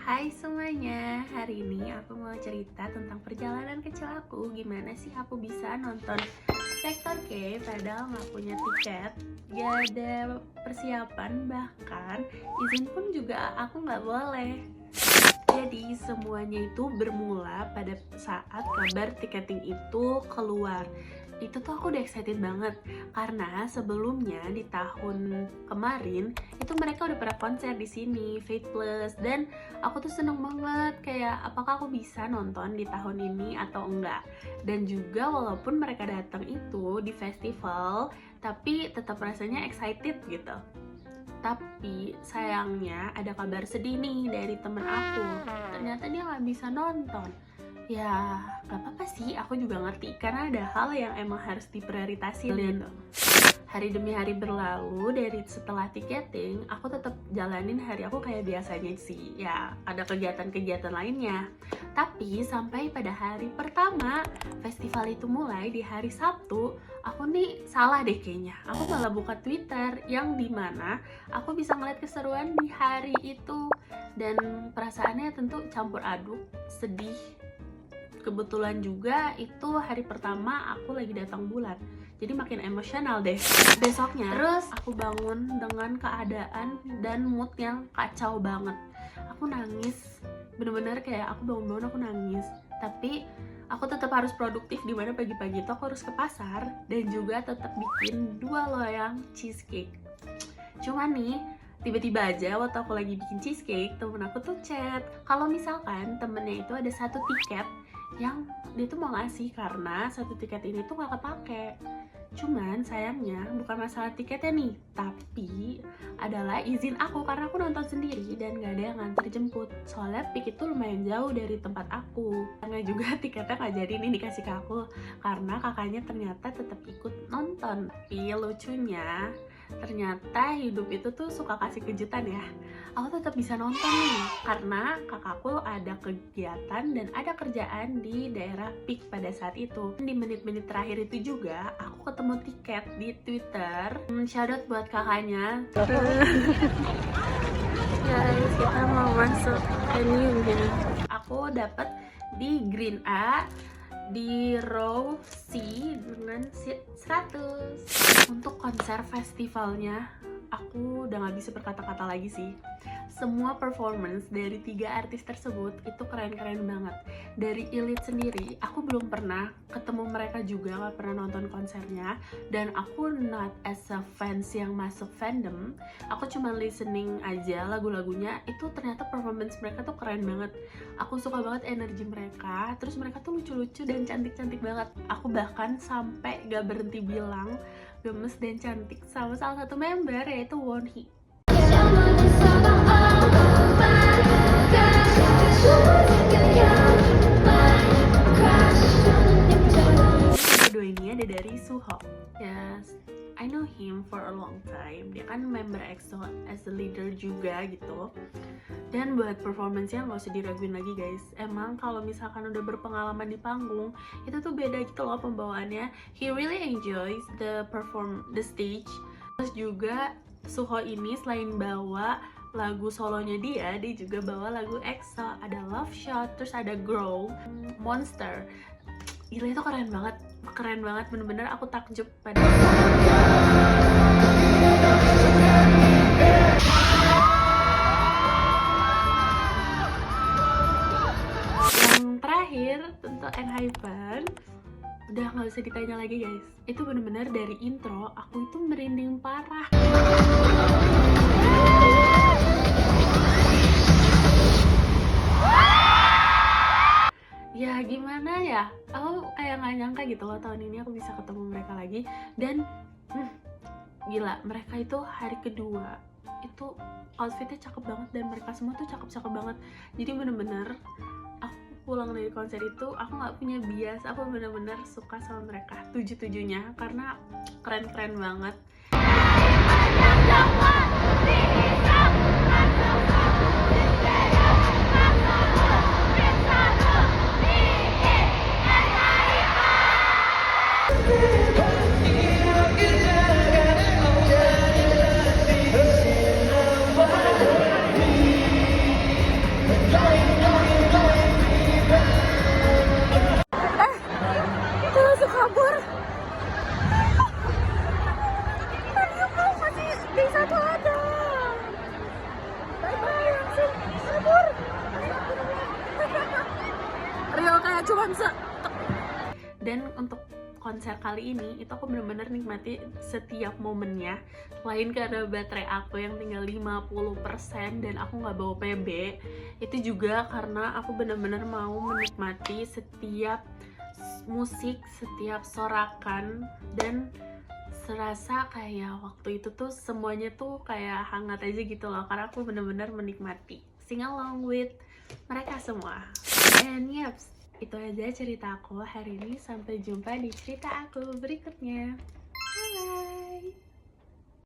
Hai semuanya, hari ini aku mau cerita tentang perjalanan kecil aku. Gimana sih aku bisa nonton Sektor K padahal gak punya tiket, gak ada persiapan, bahkan izin pun juga aku gak boleh. Jadi semuanya itu bermula pada saat kabar tiketing itu keluar. Itu tuh aku udah excited banget karena sebelumnya di tahun kemarin itu mereka udah pernah konser di sini, Faith Plus, dan aku tuh seneng banget kayak apakah aku bisa nonton di tahun ini atau enggak. Dan juga walaupun mereka datang itu di festival, tapi tetap rasanya excited gitu. Tapi sayangnya ada kabar sedih nih dari temen aku, ternyata dia nggak bisa nonton. Ya gak apa-apa sih, aku juga ngerti karena ada hal yang emang harus diprioritasin gitu. Hari demi hari berlalu, dari setelah tiketing aku tetap jalanin hari aku kayak biasanya sih. Ya ada kegiatan-kegiatan lainnya. Tapi sampai pada hari pertama festival itu mulai di hari Sabtu, aku nih salah deh kayaknya. Aku malah buka Twitter yang dimana aku bisa ngeliat keseruan di hari itu. Dan perasaannya tentu campur aduk, sedih. Kebetulan juga itu hari pertama aku lagi datang bulan, jadi makin emosional deh. Besoknya terus aku bangun dengan keadaan dan mood yang kacau banget. Aku nangis, bener-bener kayak aku bangun-bangun aku nangis. Tapi aku tetap harus produktif, dimana pagi-pagi itu aku harus ke pasar dan juga tetap bikin 2 loyang cheesecake. Cuman nih tiba-tiba aja waktu aku lagi bikin cheesecake, temen aku tuh chat kalau misalkan temennya itu ada 1 tiket yang dia tuh mau ngasih karena 1 tiket ini tuh gak kepake. Cuman sayangnya bukan masalah tiketnya nih, tapi adalah izin aku karena aku nonton sendiri dan gak ada yang nganter jemput. Soalnya PIK itu lumayan jauh dari tempat aku. Karena juga tiketnya gak jadi nih dikasih ke aku karena kakaknya ternyata tetap ikut nonton. Tapi lucunya ternyata hidup itu tuh suka kasih kejutan ya. Aku tetap bisa nonton nih karena kakakku ada kegiatan dan ada kerjaan di daerah PIK pada saat itu. Di menit-menit terakhir itu juga aku ketemu tiket di Twitter. Shoutout buat kakaknya. Guys, kita mau masuk venue-nya. Aku dapat di Green A di row C dengan seat 100. Untuk konser festivalnya aku udah gak bisa berkata-kata lagi sih. Semua performance dari 3 artis tersebut itu keren-keren banget. Dari Elite sendiri, aku belum pernah ketemu mereka juga, gak pernah nonton konsernya. Dan aku not as a fans yang masuk fandom, aku cuma listening aja lagu-lagunya. Itu ternyata performance mereka tuh keren banget. Aku suka banget energi mereka, terus mereka tuh lucu-lucu dan cantik-cantik banget. Aku bahkan sampai gak berhenti bilang gemes dan cantik sama salah satu member, yaitu Wonhee. Kedua ini ada dari Suho. Yes, I know him for a long time. Dia kan member EXO as a leader juga gitu. Dan buat performance-nya nggak usah diraguin lagi guys. Emang kalau misalkan udah berpengalaman di panggung, itu tuh beda gitu loh pembawaannya. He really enjoys the stage. Terus juga Suho ini selain bawa lagu solonya dia juga bawa lagu EXO. Ada Love Shot, terus ada Grow, Monster. Gila, itu keren banget, bener-bener aku takjub pada yang terakhir. Tentu ENHYPEN, udah gak usah ditanya lagi guys, itu bener-bener dari intro aku itu merinding parah. Ya gimana ya, aku kayak gak nyangka gitu loh tahun ini aku bisa ketemu mereka lagi. Dan gila, mereka itu hari kedua itu outfitnya cakep banget dan mereka semua tuh cakep-cakep banget. Jadi bener-bener aku pulang dari konser itu aku gak punya bias, aku bener-bener suka sama mereka 7-7-nya karena keren-keren banget. Itu langsung kabur. Masih di satu ada. Bye-bye, langsung kabur. Rio kayak cuman Dan untuk konser kali ini itu aku bener-bener nikmati setiap momennya. Selain karena baterai aku yang tinggal 50% dan aku nggak bawa PB, itu juga karena aku bener-bener mau menikmati setiap musik, setiap sorakan, dan serasa kayak waktu itu tuh semuanya tuh kayak hangat aja gitu loh, karena aku bener-bener menikmati sing along with mereka semua. And yaps, itu aja cerita aku hari ini. Sampai jumpa di cerita aku berikutnya.